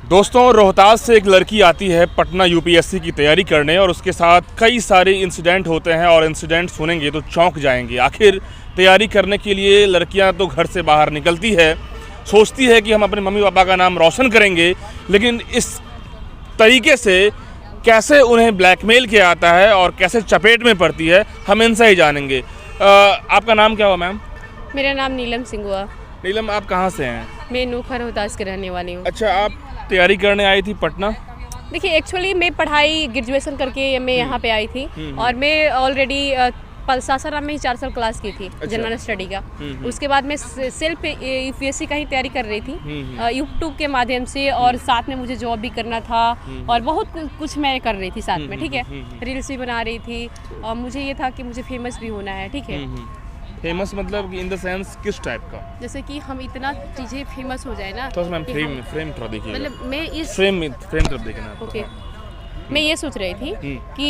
दोस्तों, रोहतास से एक लड़की आती है पटना यूपीएससी की तैयारी करने और उसके साथ कई सारे इंसिडेंट होते हैं और इंसिडेंट सुनेंगे तो चौंक जाएंगे। आखिर तैयारी करने के लिए लड़कियां तो घर से बाहर निकलती है, सोचती है कि हम अपने मम्मी पापा का नाम रोशन करेंगे, लेकिन इस तरीके से कैसे उन्हें ब्लैकमेल किया जाता है और कैसे चपेट में पड़ती है, हम इनसे ही जानेंगे। आपका नाम क्या हुआ मैम? मेरा नाम नीलम सिंह हुआ। नीलम, आप कहाँ से हैं? मैं नूखा रोहतास के रहने वाली हूँ। अच्छा, आप तैयारी करने आई थी पटना? देखिए, एक्चुअली मैं पढ़ाई ग्रेजुएशन करके मैं यहाँ पे आई थी और मैं ऑलरेडी सासाराम में ही 4 साल क्लास की थी। अच्छा। जनरल स्टडी का। उसके बाद मैं सेल्फ यूपीएससी का ही तैयारी कर रही थी यूट्यूब के माध्यम से, और साथ में मुझे जॉब भी करना था और बहुत कुछ मैं कर रही थी साथ में। ठीक है, रील्स भी बना रही थी और मुझे ये था कि मुझे फेमस भी होना है। ठीक है, फेमस मतलब इन द सेंस किस टाइप का? जैसे कि हम इतना चीज़ें फेमस हो जाए ना। तो मैम फ्रेम थोड़ा देखिए, मतलब मैं इस फ्रेम तरफ देखना। ओके, मैं ये सोच रही थी कि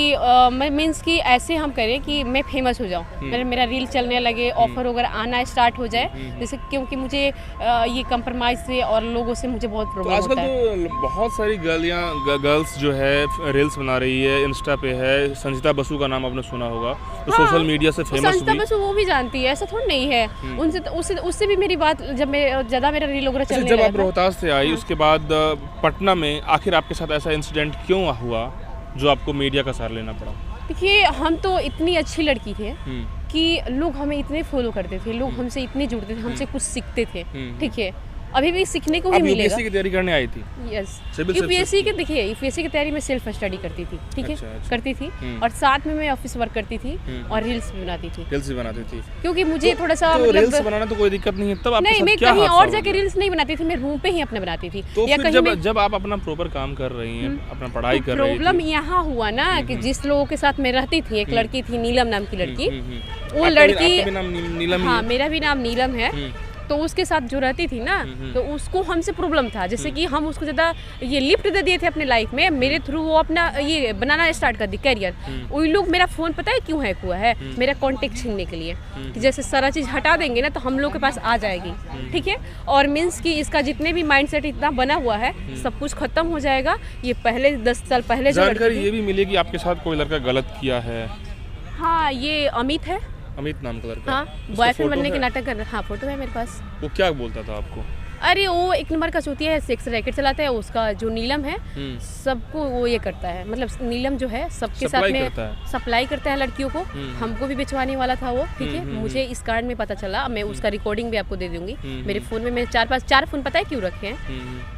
मैं मीन्स कि ऐसे हम करें कि मैं फेमस हो जाऊँ, मतलब मेरा रील चलने लगे, ऑफर वगैरह आना स्टार्ट हो जाए। जैसे क्योंकि मुझे ये कंप्रोमाइज़ से और लोगों से मुझे बहुत प्रॉब्लम होता है। आजकल तो बहुत सारी गर्ल्स जो है रील्स बना रही है, इंस्टा पे है। संजीता बसु का नाम आपने सुना होगा, तो सोशल मीडिया से फेमस हुई। संजीता बसु वो भी जानती है, ऐसा थोड़ा नहीं है। उससे भी मेरी बात, जब मैं ज़्यादा मेरा रील वगैरह चलने लगा। जब आप रोहतास से आई उसके बाद पटना में आखिर आपके साथ ऐसा इंसिडेंट क्यों हुआ जो आपको मीडिया का सहारा लेना पड़ा? देखिए, हम तो इतनी अच्छी लड़की थे कि लोग हमें इतने फॉलो करते थे, लोग हमसे इतने जुड़ते थे, हमसे कुछ सीखते थे। ठीक है, अभी भी सीखने को भी मिलेगा। यूपीएससी की तैयारी करने आई थी? यस, यूपीएससी के देखिए, यूपीएससी की तैयारी में सेल्फ स्टडी करती थी। ठीक है, करती थी और साथ में मैं ऑफिस वर्क करती थी और रील्स भी बनाती थी। क्योंकि मुझे थोड़ा सा रील्स बनाना तो कोई दिक्कत नहीं है, तब नहीं, मैं कहीं और जाके रील्स नहीं बनाती थी, मैं रूम पे ही अपने बनाती थी। तो जब आप अपना प्रॉपर काम कर रही हैं, अपना पढ़ाई कर रही हैं, प्रॉब्लम यहाँ हुआ ना कि जिस लोगों के साथ मैं रहती थी, एक लड़की थी नीलम नाम की लड़की। वो लड़की, हाँ, मेरा भी नाम नीलम है। तो उसके साथ जो रहती थी ना, तो उसको हमसे प्रॉब्लम था। जैसे कि हम उसको ज़्यादा ये लिफ्ट दे दिए थे अपने लाइफ में, मेरे थ्रू वो अपना ये बनाना स्टार्ट कर दी करियर। वही लोग मेरा फ़ोन पता है क्यों हैक हुआ है? मेरा कॉन्टेक्ट छीनने के लिए, कि जैसे सारा चीज़ हटा देंगे ना तो हम लोग के पास आ जाएगी। ठीक है, और मीन्स कि इसका जितने भी माइंडसेट इतना बना हुआ है, सब कुछ खत्म हो जाएगा। ये पहले 10 साल पहले जानकारी ये भी मिली कि आपके साथ कोई लड़का गलत किया है। हाँ, ये अमित है, अमित नाम का लड़का। हाँ, बॉयफ्रेंड बनने के नाटक कर रहा। हाँ, फोटो है मेरे पास। वो क्या बोलता था आपको? अरे वो 1 नंबर का चूतिया है, सेक्स रैकेट चलाता है। उसका जो नीलम है सबको वो ये करता है, मतलब नीलम जो है सबके साथ में सप्लाई करता है लड़कियों को। हमको भी बेचवाने वाला था वो। ठीक है, मुझे इस कारण में पता चला, मैं उसका रिकॉर्डिंग भी आपको दे दूंगी। मेरे फ़ोन में मैं 4 फ़ोन पता है क्यों रखे हैं?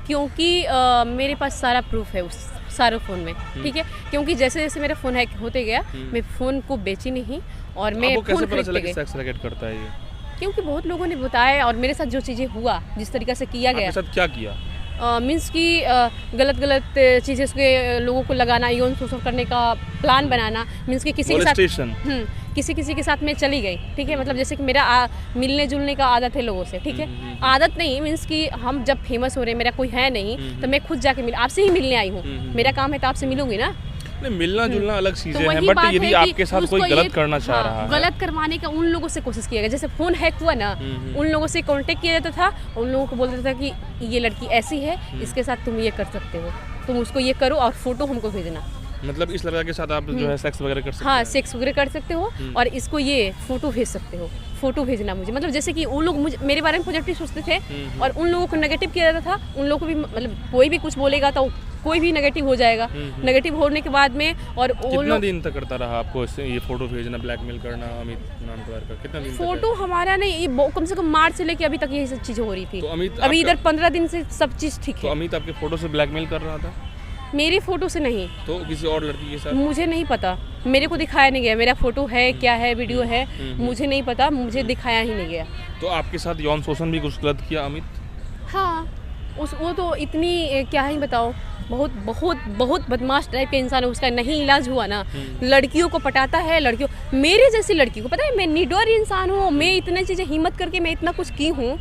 क्योंकि मेरे पास सारा प्रूफ है उस सारे फ़ोन में। ठीक है, क्योंकि जैसे जैसे मेरा फ़ोन हैक होते गया, मैं फ़ोन को बेची नहीं और मैं फ़ोन खरीदते गई। सेक्स रैकेट करता है ये? क्योंकि बहुत लोगों ने बताया और मेरे साथ जो चीज़ें हुआ, जिस तरीक़े से किया गया। आपके साथ क्या किया? मीन्स कि गलत चीज़ें उसके लोगों को लगाना, यौन शोषण करने का प्लान बनाना। मीन्स कि किसी के साथ किसी के साथ मैं चली गई। ठीक है, मतलब जैसे कि मेरा मिलने जुलने का आदत है लोगों से। ठीक है, आदत नहीं, मीन्स कि हम जब फेमस हो रहे, मेरा कोई है नहीं, तो मैं खुद जाके आपसे ही मिलने आई हूँ। मेरा काम है तो आपसे मिलूंगी ना। नहीं, मिलना जुलना अलग चीजें हैं, बट यदि आपके साथ कोई गलत करना चाह रहा है, गलत करवाने का उन लोगों से कोशिश किया गया। जैसे फोन हैक हुआ ना, उन लोगों से कांटेक्ट किया जाता था, उन लोगों को बोलता था कि ये लड़की ऐसी है, इसके साथ तुम ये कर सकते हो, तुम उसको ये करो और फोटो हमको भेजना। मतलब इस लड़का के साथ आप जो है सेक्स वगैरह कर सकते हो? हाँ, सेक्स वगैरह कर सकते हो और इसको ये फोटो भेज सकते हो, फोटो भेजना मुझे। मतलब जैसे कि वो लोग मुझे मेरे बारे में पॉजिटिव सोचते थे और उन लोगों को नेगेटिव किया जाता था। उन लोगों को भी, मतलब कोई भी कुछ बोलेगा तो कोई भी नेगेटिव हो जाएगा। नेगेटिव होने के बाद में और कितना दिन तक करता रहा आपको ये फोटो भेजना, ब्लैकमेल करना अमित नाम का? कितना दिन? फोटो हमारा नहीं, ये कम से कम मार्च से लेके अभी तक यही सब चीज़ें हो रही थी। तो अभी इधर 15 दिन से सब चीज़ ठीक है। तो अमित आपके फोटो से ब्लैकमेल कर रहा था? मेरी फोटो से नहीं, तो किसी और लड़की के साथ? मुझे नहीं पता, मेरे को दिखाया नहीं गया। मेरा फोटो है, क्या है, वीडियो है, मुझे नहीं पता, मुझे दिखाया ही नहीं गया। तो आपके साथ यौन शोषण भी कुछ गलत किया अमित? हाँ, वो तो इतनी क्या ही बताओ, बहुत बहुत बहुत बदमाश टाइप के इंसान है। उसका नहीं इलाज हुआ ना, लड़कियों को पटाता है, लड़कियों, मेरे जैसी लड़की को पता है मैं निडर इंसान हूँ, मैं इतनी चीज़ें हिम्मत करके मैं इतना कुछ की हूँ।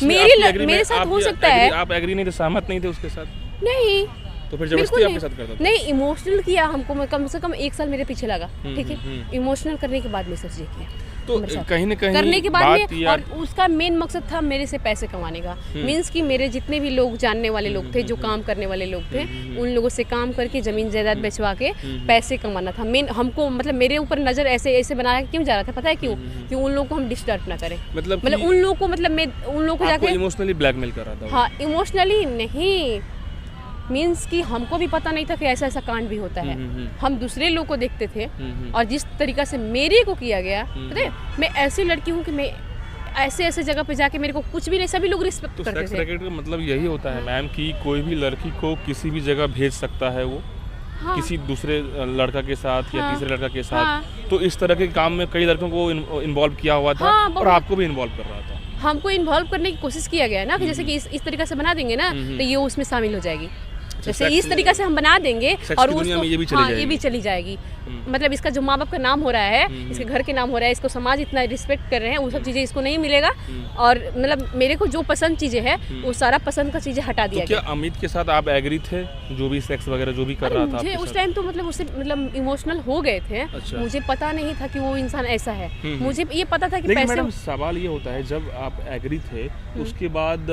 मेरे साथ हो सकता है। आप एग्री नहीं थे, सहमत नहीं थे उसके साथ? नहीं, तो फिर जबरदस्ती आपके साथ करता था? नहीं, इमोशनल किया हमको, कम से कम 1 साल मेरे पीछे लगा। ठीक है, इमोशनल करने के बाद में सब ये किया। तो कहीं ना कहीं करने के बाद में, और उसका मेन मकसद था मेरे से पैसे कमाने का। मीन्स कि मेरे जितने भी लोग जानने वाले लोग थे, जो काम करने वाले लोग थे, उन लोगों से काम करके जमीन जायदाद बेचवा के पैसे कमाना था मेन हमको। मतलब मेरे ऊपर नजर ऐसे ऐसे बनाया क्यों जा रहा था पता है क्यों? कि उन लोगों को हम डिस्टर्ब ना करें। मतलब उन लोगों को, मतलब मैं उन लोगों को जाके इमोशनली ब्लैकमेल कर रहा था। हाँ, इमोशनली नहीं, मीन्स कि हमको भी पता नहीं था कि ऐसा ऐसा कांड भी होता है। हम दूसरे लोग को देखते थे, और जिस तरीका से मेरे को किया गया, पता है मैं ऐसी लड़की हूँ कि मैं ऐसे ऐसे जगह पे जाके मेरे को कुछ भी नहीं, सभी लोग रिस्पेक्ट करते थे। सेक्स रैकेट का मतलब यही होता है मैम कि कोई भी लड़की को किसी भी जगह भेज सकता है वो, किसी दूसरे लड़का के साथ या तीसरे लड़का के साथ। तो इस तरह के काम में कई लड़कों को इन्वॉल्व किया हुआ था, और आपको भी इन्वॉल्व कर रहा था। हमको इन्वॉल्व करने की कोशिश किया गया ना, कि जैसे कि इस तरीके से बना देंगे ना तो ये उसमें शामिल हो जाएगी। जैसे इस तरीके से हम बना देंगे और उसको ये भी चली जाएगी। मतलब इसका जो माँ बाप का नाम हो रहा है, इसके घर के नाम हो रहा है, इसको समाज इतना रिस्पेक्ट कर रहे हैं, वो सब चीजें इसको नहीं मिलेगा। और मतलब मेरे को जो पसंद चीजें हैं वो सारा पसंद का चीजें हटा दिया गया। क्या अमित के साथ आप एग्री थे, जो भी सेक्स वगैरह जो भी कर रहा था? मुझे उस टाइम तो मतलब उससे मतलब इमोशनल हो गए थे। मुझे पता नहीं था कि वो इंसान ऐसा है। मुझे ये पता था कि पैसे। मैडम सवाल ये होता है, जब आप एग्री थे उसके बाद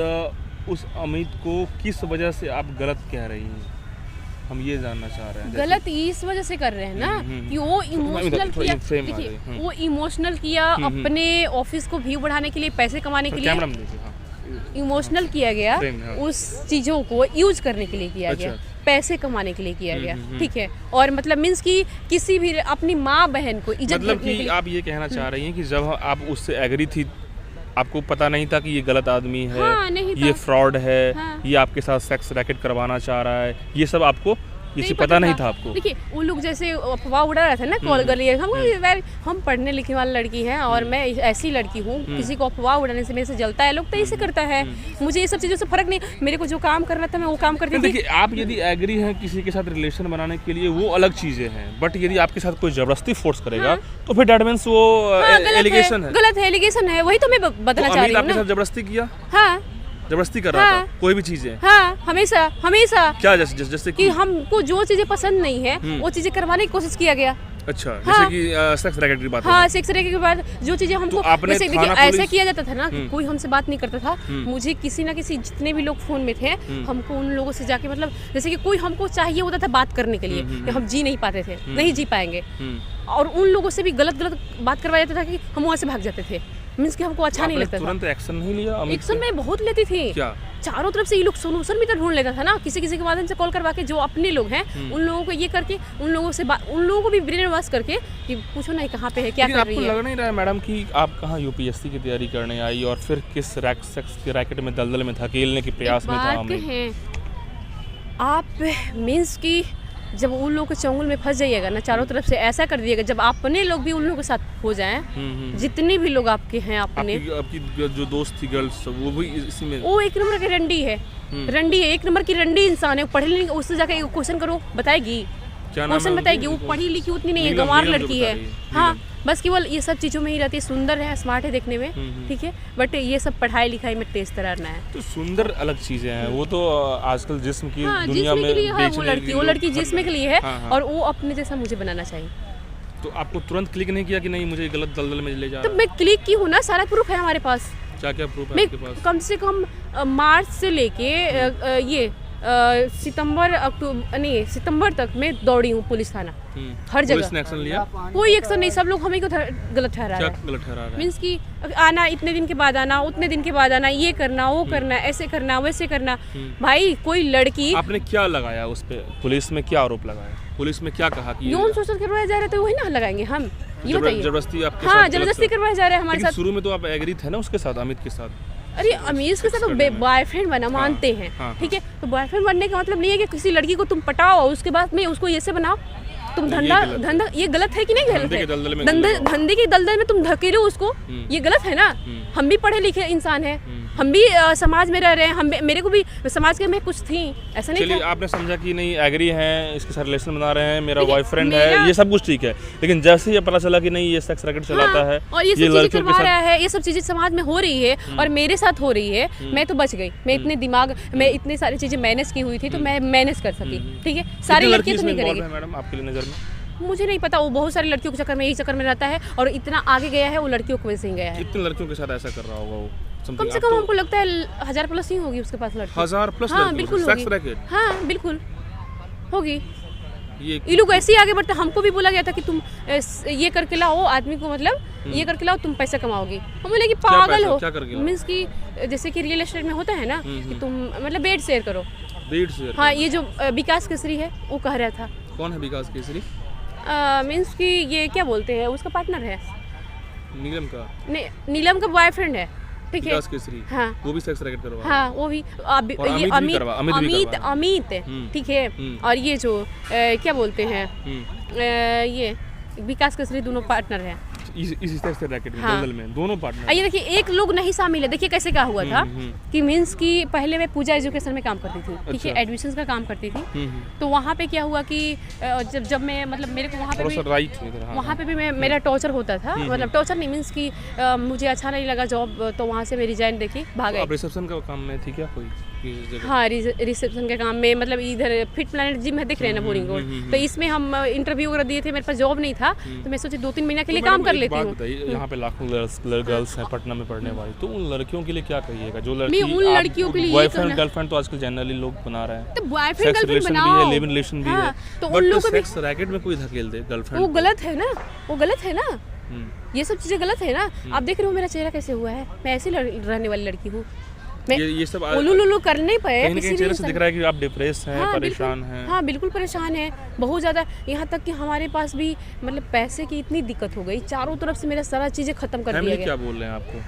उस अमित को किस वजह से आप गलत कह रही हैं? हम ये जानना चाह रहे हैं। गलत इस वजह से कर रहे हैं ना कि वो इमोशनल किया। देखिए वो इमोशनल किया अपने ऑफिस को व्यू बढ़ाने के लिए, पैसे कमाने के लिए इमोशनल किया गया। उस चीजों को यूज करने के लिए किया गया, पैसे कमाने के लिए किया गया। ठीक है, और मतलब मीन्स कि किसी भी अपनी माँ बहन को इज्जत, मतलब कि आप ये कहना चाह रही हैं कि जब आप उससे एग्री थी आपको पता नहीं था कि ये गलत आदमी है, ये फ्रॉड है, ये आपके साथ सेक्स रैकेट करवाना चाह रहा है, ये सब आपको ये पता नहीं था आपको? देखिए वो लोग जैसे अफवाह उड़ा रहे थे ना कॉल कर लिए, हम पढ़ने लिखने वाली लड़की हैं और मैं ऐसी लड़की हूँ, किसी को अफवाह उड़ाने से मेरे से जलता है लोग तो ऐसे करता है। मुझे ये सब चीज़ों से फर्क नहीं, मेरे को जो काम करना था मैं वो काम करती थी। देखिए आप यदि एग्री हैं किसी के साथ रिलेशन बनाने के लिए वो अलग चीज़ें हैं, बट यदि आपके साथ कोई जबरदस्ती फोर्स करेगा तो फिर दैट मींस वो एलिगेशन है। गलत है, एलिगेशन है, वही तो मैं बताना चाह रही हूँ। आपके साथ जबरदस्ती किया? हाँ, जबरदस्ती कर रहा था कोई भी चीजें? हाँ, हमेशा हमेशा। क्या जैसे कि हमको जो चीजें पसंद नहीं है वो चीजें करवाने की कोशिश किया गया। अच्छा, जैसे कि सेक्स रैकेट की बात। हाँ, सेक्स रैकेट के बाद जो चीजें हमको जैसे देखिए ऐसा किया जाता था ना, कोई हमसे बात नहीं करता था। मुझे किसी ना किसी जितने भी लोग फोन में थे, हमको उन लोगों से जाके मतलब जैसे कि कोई हमको चाहिए होता था बात करने के लिए, हम जी नहीं पाते थे, नहीं जी पाएंगे, और उन लोगों से भी गलत बात करवाया जाता था कि हम वहाँ से भाग जाते थे। मीन्स कि हमको अच्छा नहीं लगता था। तुरंत एक्शन नहीं लिया? एक्शन मैं बहुत लेती थी। क्या? चारों तरफ से ये लोग सोल्यूशन भी तो ढूंढ लेता था ना, किसी के माध्यम से कॉल करवा के, जो अपने लोग हैं उन लोगों को ये करके, उन लोगों को भी ब्रेन वॉश करके कि पूछो ना कहाँ पे है, क्या कर रही है। आपको लग नहीं रहा है मैडम कि आप कहाँ यूपीएससी की तैयारी करने आई और फिर किस सेक्स के रैकेट में दलदल में धकेलने के प्रयास में था? आप मीन्स की जब उन लोगों के चंगुल में फंस जाइएगा ना, चारों तरफ से ऐसा कर दिएगा, जब अपने लोग भी उन लोगों के साथ हो जाएं, जितने भी लोग आपके हैं, आपकी जो दोस्त थी गर्ल्स, वो भी इसी में, वो एक नंबर की रंडी है, एक नंबर की रंडी इंसान है। पढ़े लिखे, उससे जाकर क्वेश्चन करो, बताएगी, क्वेश्चन बताएगी। वो पढ़ी लिखी उतनी नहीं है, गंवार लड़की है। हाँ, बस केवल ये सब चीज़ों में ही रहती है, सुंदर है, स्मार्ट है देखने में, ठीक है, बट ये सब पढ़ाई लिखाई में तेज तरारना है। तो सुंदर अलग चीजें हैं, वो तो आजकल जिस्म की दुनिया में वो लड़की जिस्म के लिए है, और वो अपने जैसा मुझे बनाना चाहिए। तो आपको तुरंत क्लिक नहीं किया कि नहीं मुझे गलत दलदल में ले जा रहा है? तो मैं क्लिक की हूँ ना, सारा प्रूफ है हमारे पास। क्या प्रूफ है आपके पास? कम से कम मार्च से लेके ये सितंबर तक मैं दौड़ी हूँ पुलिस थाना, हर जगह। पुलिस ने एक्शन लिया? कोई एक्शन नहीं, सब लोग हमें को गलत ठहरा रहे हैं। मीन्स कि आना इतने दिन के बाद आना, उतने दिन के बाद आना, ये करना, वो करना, ऐसे करना, वैसे करना। भाई कोई लड़की, आपने क्या लगाया उस पे? पुलिस में क्या आरोप लगाया? पुलिस में क्या कहा कि यौन शोषण करवाया जा रहा है? तो वही ना लगाएंगे हम, ये बताइए। जबरदस्ती आपके साथ? हाँ, जबरदस्ती करवाया जा रहा है हमारे साथ। शुरू में तो आप एग्री थे ना उसके साथ, अमित के साथ? अरे अमीर के साथ तो बॉयफ्रेंड बना मानते हैं, ठीक है, तो बॉयफ्रेंड बनने का मतलब नहीं है कि किसी लड़की को तुम पटाओ उसके बाद में उसको ऐसे बनाओ, तुम धंधा ये गलत है कि नहीं? गलत है। धंधे के दलदल में तुम धकेलो उसको, ये गलत है ना। हम भी पढ़े लिखे इंसान हैं, हम भी समाज में रह रहे हैं, हम मेरे को भी समाज के में कुछ थी, ऐसा नहीं था। आपने समझा कि नहीं एग्री हैं, इसके साथ रिलेशन बना रहे हैं, मेरा बॉयफ्रेंड है, ये सब कुछ ठीक है, लेकिन जैसे ही पता चला कि नहीं ये सेक्स रैकेट चलाता है और ये सब चीजें करवा रहा है, ये सब चीजें समाज में हो रही है और मेरे साथ हो रही है, मैं तो बच गई। मैं इतने दिमाग में इतनी सारी चीजें मैनेज की हुई थी, तो मैं मैनेज कर सकी, ठीक है। सारी लड़कियां तो नहीं करेंगी मैडम आपकी नजर में? मुझे नहीं पता, वो बहुत सारी लड़कियों के चक्कर में, यही चक्कर में रहता है और इतना आगे गया है, वो लड़कियों की वजह से ही गया है। कितनी लड़कियों के साथ ऐसा कर रहा होगा वो? कम से कम हमको लगता है 1000 प्लस ही होगी उसके पास लड़की। 1000 प्लस? हाँ बिल्कुल होगी। हाँ बिल्कुल होगी। ये लोग ऐसे ही आगे बढ़ते। हमको भी बोला गया था कि तुम ये करके लाओ आदमी को, मतलब ये करके लाओ तुम पैसा कमाओगे। हम बोले कि पागल हो, मीन्स कि जैसे कि रियल एस्टेट में होता है ना कि तुम मतलब बेड शेयर करो। Bed share? हाँ, ये जो विकास केसरी है वो कह रहा था। कौन है विकास केसरी? मीन्स कि ये क्या बोलते हैं, उसका पार्टनर है नीलम का। नीलम का बॉयफ्रेंड है, ठीक है। विकास केसरी, हाँ, वो भी सेक्स रैकेट करवा। हाँ वो भी, ये अमित ठीक है। और ये जो क्या बोलते हैं, ये विकास केसरी, दोनों पार्टनर हैं इसी सेक्स रैकेट में। हाँ। दलदल में दोनों पार्टनर। ये देखिए एक लोग नहीं शामिल है। देखिए कैसे क्या हुआ था कि मीन्स कि पहले मैं पूजा एजुकेशन में काम करती थी, ठीक है, एडमिशन्स का काम करती थी। तो वहाँ पे क्या हुआ कि जब मैं मतलब मेरे को वहाँ पे भी मेरा टॉर्चर होता था। मतलब टॉर्चर नहीं, मीन्स कि मुझे अच्छा नहीं लगा जॉब, तो वहाँ से मैं रिजाइन देके भाग गई। रिसेप्शन का काम में थी क्या कोई? हाँ, रिसेप्शन के काम में, मतलब इधर फिट प्लैनेट जिम है, दिख रहे हैं ना, बोरिंग रोड। तो इसमें हम इंटरव्यू वगैरह दिए थे, मेरे पास जॉब नहीं था, तो मैं सोची 2-3 महीने के लिए काम कर लेती हूँ। यहाँ पे लाखों गर्ल्स हैं पटना में पढ़ने वाली, तो उन लड़कियों के लिए क्या कहिएगा? जो लड़की उन लड़कियों के लिए बॉयफ्रेंड गर्लफ्रेंड तो आजकल जनरली लोग बना रहे हैं, तो बॉयफ्रेंड गर्लफ्रेंड बनाओ, लिव इन रिलेशन भी है, तो उन लोगों को सेक्स रैकेट में कोई धकेल दे गर्लफ्रेंड, वो गलत है ना, वो गलत है ना। ये सब चीजें गलत है ना। आप देख रहे हो मेरा चेहरा कैसे हुआ है, मैं ऐसी रहने वाली लड़की हूँ। ये सब उलू करने पे कहीं चेहरे से दिख रहा है कि आप डिप्रेस हैं, परेशान हैं। हाँ बिल्कुल परेशान है, बहुत ज़्यादा। यहाँ तक कि हमारे पास भी मतलब पैसे की इतनी दिक्कत हो गई, चारों तरफ से मेरा सारा चीज़ें खत्म कर दिया गया। क्या बोल रहे हैं आपको?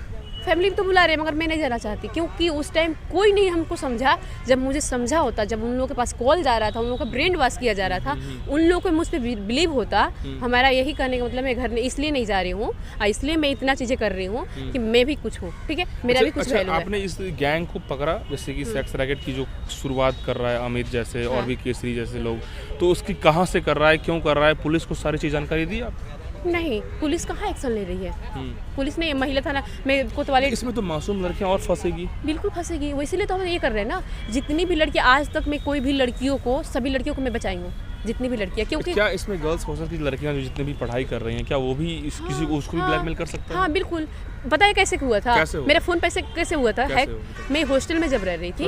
फैमिली तो बुला रहे हैं, मगर मैं नहीं जाना चाहती, क्योंकि उस टाइम कोई नहीं हमको समझा। जब मुझे समझा होता, जब उन लोगों के पास कॉल जा रहा था, उन लोगों का ब्रेन वॉश किया जा रहा था, उन लोगों को मुझ पर बिलीव होता। हमारा यही करने का मतलब, मैं घर इसलिए नहीं जा रही हूँ, इसलिए मैं इतना चीज़ें कर रही हूँ कि मैं भी कुछ हूँ, ठीक है, मेरा भी कुछ वैल्यू है। आपने इस गैंग को पकड़ा, जैसे कि सेक्स रैकेट की जो शुरुआत कर रहा है अमित जैसे और भी केसरी जैसे लोग, तो उसकी कहाँ से कर रहा है, क्यों कर रहा है, पुलिस को सारी चीज़ जानकारी दी आप? नहीं, पुलिस कहाँ एक्शन ले रही है। पुलिस ने महिला थाना में कोतवाली, इसमें तो मासूम लड़कियां और फंसेगी। बिल्कुल फंसेगी, वो इसीलिए तो हम ये कर रहे हैं ना। जितनी भी लड़कियां, आज तक मैं कोई भी लड़कियों को, सभी लड़कियों को मैं बचाई हूँ, जितनी भी लड़कियां। क्योंकि क्या इसमें गर्ल्स हॉस्टल की लड़कियां जो जितनी भी पढ़ाई कर रही हैं, क्या वो भी किसी को उसको भी ब्लैकमेल कर सकता है? हाँ बिल्कुल। पता है कैसे हुआ था? मेरा फोन पैसे कैसे हुआ था हैक? मैं हॉस्टल में जब रह रही थी,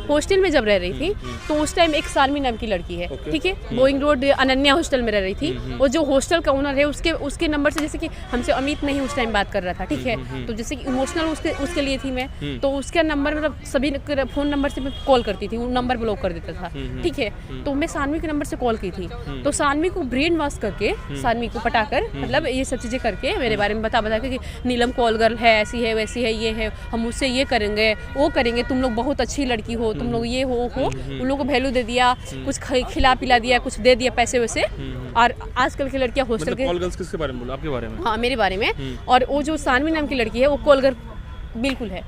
हॉस्टल में जब रह रही थी, तो उस टाइम एक सालमी नाम की लड़की है, ठीक है, बोइंग रोड अनन्या हॉस्टल में रह रही थी। और जो हॉस्टल का ओनर है, उसके नंबर से, जैसे कि हमसे अमित नहीं उस टाइम बात कर रहा था, ठीक है, तो जैसे कि इमोशनल उसके लिए थी मैं, तो उसका नंबर, मतलब सभी फोन नंबर से मैं कॉल करती थी, वो नंबर ब्लॉक कर देता था, ठीक है। तो मैं सानवी के नंबर से कॉल की थी, तो सानवी को ब्रेन वॉश करके, सानवी को पटाकर, मतलब ये सब चीज़ें करके मेरे बारे में बता के कि नीलम कॉल गर्ल है, ऐसी है, वैसी है, ये है, हम उससे ये करेंगे, वो करेंगे, तुम लोग बहुत अच्छी लड़की हो, तुम लोग ये हो। उन लोगों को वैल्यू दे दिया, कुछ खिला पिला दिया, कुछ दे दिया पैसे वैसे। और आजकल की लड़कियां हॉस्टल के, कॉल गर्ल्स किसके बारे में बोला? आपके बारे में? हाँ, मेरे बारे में। और वो जो सानवी नाम की लड़की है, वो कॉल गर्ल बिल्कुल है,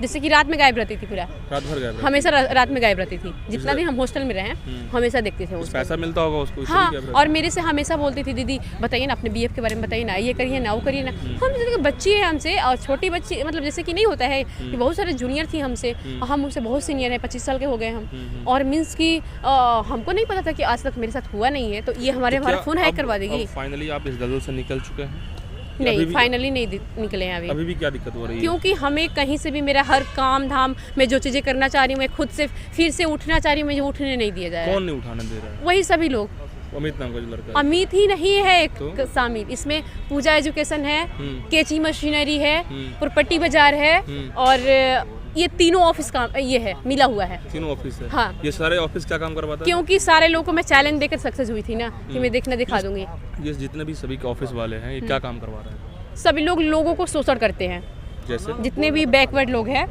जैसे कि रात में गायब रहती थी, पूरा रात भर गायब, हमेशा रात में गायब रहती थी। जितना दिन हम हॉस्टल में रहे, हमेशा देखते थे उसको। पैसा मिलता होगा उसको? हाँ, और मेरे से हमेशा बोलती थी, दीदी बताइए ना अपने बीएफ के बारे में, बताइए ना, ये करिए ना, वो करिए ना। हम जैसे बच्ची है हमसे, और छोटी बच्ची, मतलब जैसे कि नहीं होता है कि बहुत सारे जूनियर थी हमसे, हम उनसे बहुत सीनियर है, 25 साल के हो गए हम। और मीन्स कि हमको नहीं पता था कि आज तक मेरे साथ हुआ नहीं है, तो ये हमारा फ़ोन हैक करवा देगी। फाइनली आप इस दलदल से निकल चुके हैं? नहीं, फाइनली नहीं निकले हैं अभी भी क्या दिक्कत हो रही है? क्योंकि हमें कहीं से भी, मेरा हर काम धाम, मैं जो चीज़ें करना चाह रही हूँ, मैं खुद से फिर से उठना चाह रही हूँ, मुझे उठने नहीं दिया जा रहा है। कौन नहीं उठाने दे रहा है? वही सभी लोग। अमित नाम का जो लड़का? अमित ही नहीं है एक शामिल इसमें। पूजा एजुकेशन है, केची मशीनरी है, प्रॉपर्टी बाजार है, और ये तीनों ऑफिस काम ये है, मिला हुआ है। तीनों ऑफिस है? हाँ। ये सारे ऑफिस क्या काम करवाता है? क्योंकि सारे लोगों को मैं चैलेंज देकर सक्सेस हुई थी ना, कि मैं दिखा दूंगी। ये जितने भी सभी के ऑफिस वाले हैं, ये क्या काम करवा रहे हैं? सभी लोगों को शोषण करते हैं। जैसे जितने भी बैकवर्ड लोग हैं,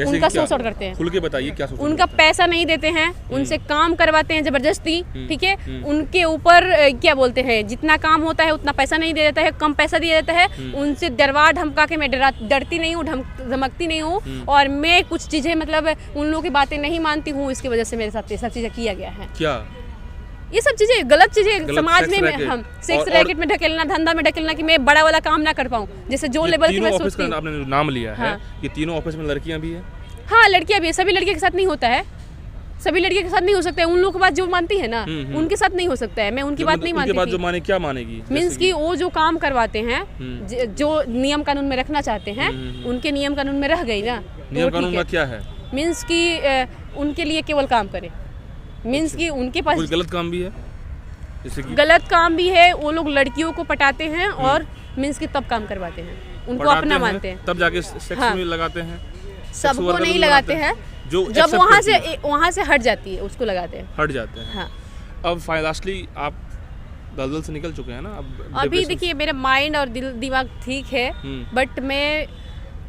उनका शोषण करते हैं। खुल के बताइए क्या शोषण? उनका पैसा नहीं देते हैं, उनसे काम करवाते हैं जबरदस्ती, ठीक है। उनके ऊपर क्या बोलते हैं, जितना काम होता है उतना पैसा नहीं दे देता है, कम पैसा दिया जाता है। उनसे डरवा धमका के मैं डरती नहीं हूँ, धमकती नहीं हूँ, और मैं कुछ चीज़ें मतलब उन लोगों की बातें नहीं मानती हूँ। इसकी वजह से मेरे साथ ये सब चीज़ें किया गया है। क्या ये सब चीज़ें गलत चीज़ें समाज में, हम सेक्स रैकेट में ढकेलना, धंधा में ढकेलना, कि मैं बड़ा वाला काम ना कर पाऊँ, जैसे जो लेवल की मैं सोचती हूँ। आपने नाम लिया है, ये तीनों ऑफिस में लड़कियां भी हैं? हाँ, लड़कियां भी है, सभी लड़कियों के साथ नहीं होता है। सभी लड़कियों के साथ नहीं हो सकता है। उन लोगों की बात जो मानती है ना उनके साथ नहीं हो सकता है। मैं उनकी बात नहीं मानती। बात जो माने क्या मानेगी? मीन्स कि वो जो काम करवाते हैं, जो नियम कानून में रखना चाहते हैं, उनके नियम कानून में रह गई ना। नियम कानून में क्या है? मीन्स कि उनके लिए केवल काम करे। मीन्स कि उनके पास गलत काम भी है, जैसे कि गलत काम भी है। वो लोग लड़कियों को पटाते हैं और मीन्स कि तब काम करवाते हैं, उनको अपना मानते हैं, तब जाके सेक्स में लगाते हैं। सबको नहीं लगाते हैं, जब वहाँ से हट जाती है उसको लगाते हैं, हट जाते हैं। हाँ। अब फाइनली आप दलदल से निकल चुके हैं ना? अभी देखिए मेरा माइंड और दिमाग ठीक है, बट मैं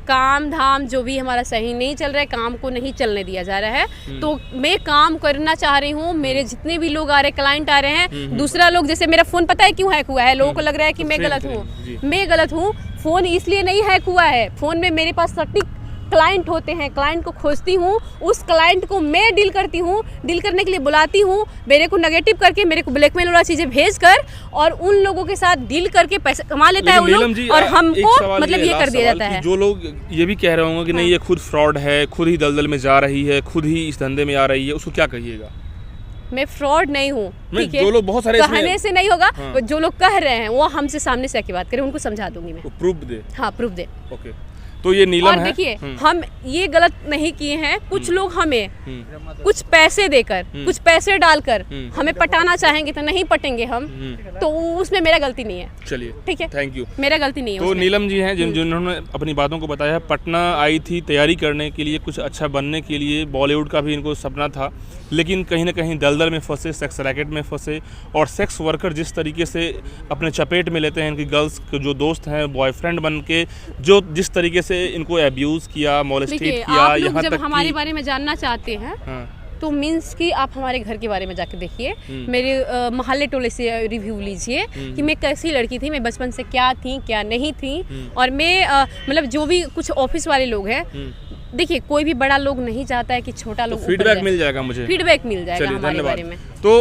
काम धाम जो भी हमारा सही नहीं चल रहा है, काम को नहीं चलने दिया जा रहा है। तो मैं काम करना चाह रही हूँ। मेरे जितने भी लोग आ रहे हैं, क्लाइंट आ रहे हैं, दूसरा लोग, जैसे मेरा फ़ोन पता है क्यों हैक हुआ है? लोगों को लग रहा है कि मैं गलत हूँ। मैं गलत हूँ। फ़ोन इसलिए नहीं हैक हुआ है। फ़ोन में मेरे पास सटीक क्लाइंट होते हैं, क्लाइंट को खोजती हूँ, उस क्लाइंट को मैं डील करती हूँ, डील करने के लिए बुलाती हूँ, मेरे को नेगेटिव करके, मेरे को ब्लैकमेल वाला चीज़ें भेज कर और उन लोगों के साथ डील करके पैसे कमा लेता है उन लोग, और हमको मतलब ये कर दिया जाता है। जो लोग ये भी कह रहे होंगे कि नहीं ये खुद फ्रॉड है, खुद ही दलदल में जा रही है, खुद ही इस धंधे में आ रही है, उसको क्या कहिएगा? मैं फ्रॉड नहीं हूँ, ठीक है? जो लोग बहुत सारे कहने से नहीं होगा। जो लोग कह रहे हैं वो हमसे सामने से आके बात करें, उनको समझा दूंगी मैं। प्रूफ दे। हाँ, प्रूफ दे। ओके, तो ये नीलम और है। देखिए हम ये गलत नहीं किए हैं। कुछ लोग हमें कुछ पैसे देकर, कुछ पैसे डालकर हमें पटाना चाहेंगे तो नहीं पटेंगे हम, तो उसमें मेरा गलती नहीं है। चलिए, ठीक है, थैंक यू। मेरा गलती नहीं है। तो नीलम जी हैं जिन्होंने अपनी बातों को बताया है। पटना आई थी तैयारी करने के लिए, कुछ अच्छा बनने के लिए, बॉलीवुड का भी इनको सपना था, लेकिन कहीं ना कहीं दलदल में फंसे, सेक्स रैकेट में फंसे, और सेक्स वर्कर जिस तरीके से अपने चपेट में लेते हैं, इनकी गर्ल्स के जो दोस्त हैं, बॉयफ्रेंड बन के जो जिस तरीके से इनको अब्यूज़ किया, मोलेस्टेट किया, आप लोग जब हमारे बारे में जानना चाहते हैं तो मीन्स कि आप हमारे घर के बारे में जाके देखिए, मेरे मोहल्ले टोले से रिव्यू लीजिए कि मैं कैसी लड़की थी, मैं बचपन से क्या थी क्या नहीं थी। और मैं मतलब जो भी कुछ ऑफिस वाले लोग हैं, देखिए कोई भी बड़ा लोग नहीं चाहता है कि छोटा लोग। फीडबैक मिल जाएगा, मुझे फीडबैक मिल जाएगा हमारे बारे में। तो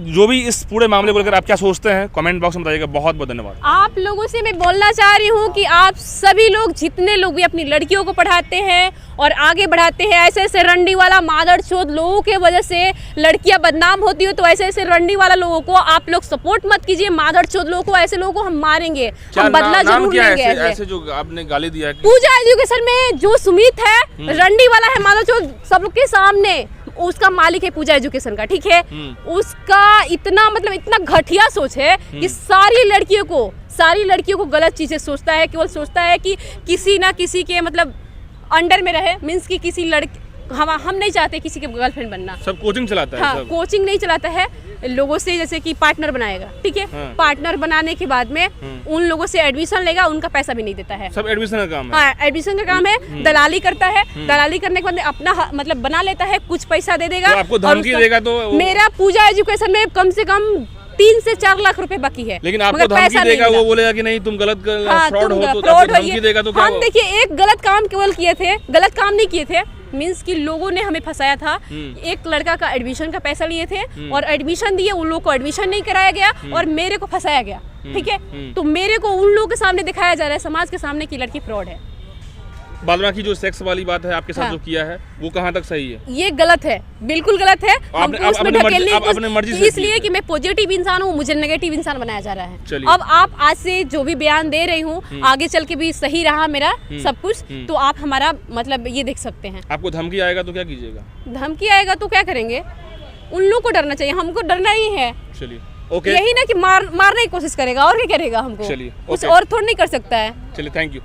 जो भी इस पूरे मामले को लेकर आप क्या सोचते हैं, कमेंट बॉक्स में बताइएगा। बहुत बहुत धन्यवाद। आप लोगों से मैं बोलना चाह रही हूँ कि आप सभी लोग, जितने लोग भी अपनी लड़कियों को पढ़ाते हैं और आगे बढ़ाते हैं, ऐसे ऐसे रंडी वाला मादरचोद लोगों के वजह से लड़कियां बदनाम होती हो, तो ऐसे ऐसे रंडी वाला लोगों को आप लोग सपोर्ट मत कीजिए। मादरचोद लोगों को, ऐसे लोगों को हम मारेंगे, हम बदला जरूर लेंगे। ऐसे जो आपने गाली दिया है, पूजा एजुकेशन में जो सुमित है रंडी वाला है, मादरचोद सब लोग के सामने, उसका मालिक है पूजा एजुकेशन का, ठीक है? उसका इतना मतलब इतना घटिया सोच है कि सारी लड़कियों को गलत चीजें सोचता है। केवल सोचता है कि किसी ना किसी के मतलब अंडर में रहे। मीन्स कि किसी लड़की, हम नहीं चाहते किसी के गर्लफ्रेंड बनना। सब कोचिंग चलाता है। हाँ, कोचिंग नहीं चलाता है, लोगों से जैसे कि पार्टनर बनाएगा, ठीक है? हाँ। पार्टनर बनाने के बाद में उन लोगों से एडमिशन लेगा, उनका पैसा भी नहीं देता है। सब एडमिशन का काम है। हाँ, एडमिशन का काम है। दलाली करता है, दलाली करने के बाद में अपना मतलब बना लेता है, कुछ पैसा दे देगा, तो आपको धमकी देगा। तो मेरा पूजा एजुकेशन में कम से कम 3 से 4 लाख रुपए बाकी है, लेकिन आपको धमकी देगा, वो बोलेगा कि नहीं तुम गलत फ्रॉड हो, तो आपको धमकी देगा। तो हम देखिए एक गलत काम केवल किए थे, गलत काम नहीं किए थे। मीन्स कि लोगों ने हमें फंसाया था। एक लड़का का एडमिशन का पैसा लिए थे और एडमिशन दिए, उन लोगों को एडमिशन नहीं कराया गया और मेरे को फंसाया गया, ठीक है? तो मेरे को उन लोगों के सामने दिखाया जा रहा है, समाज के सामने, की लड़की फ्रॉड है। बाद बाकी जो सेक्स वाली बात है आपके साथ जो किया है, वो कहाँ तक सही है? ये गलत है, बिल्कुल गलत है। हमको उसमें अपने मर्जी से, इसलिए कि मैं पॉजिटिव इंसान हूँ, मुझे नेगेटिव इंसान बनाया जा रहा है। अब आप आज से जो भी बयान दे रही हूँ, आगे चल के भी सही रहा मेरा सब कुछ, तो आप हमारा मतलब ये देख सकते हैं। आपको धमकी आएगा तो क्या कीजिएगा? धमकी आएगा तो क्या करेंगे? उन लोगों को डरना चाहिए, हमको डरना ही है। चलिए, यही ना कि मारने की कोशिश करेगा, और क्या करेगा हमको? चलिए, कुछ और थोड़ा नहीं कर सकता है। चलिए, थैंक यू।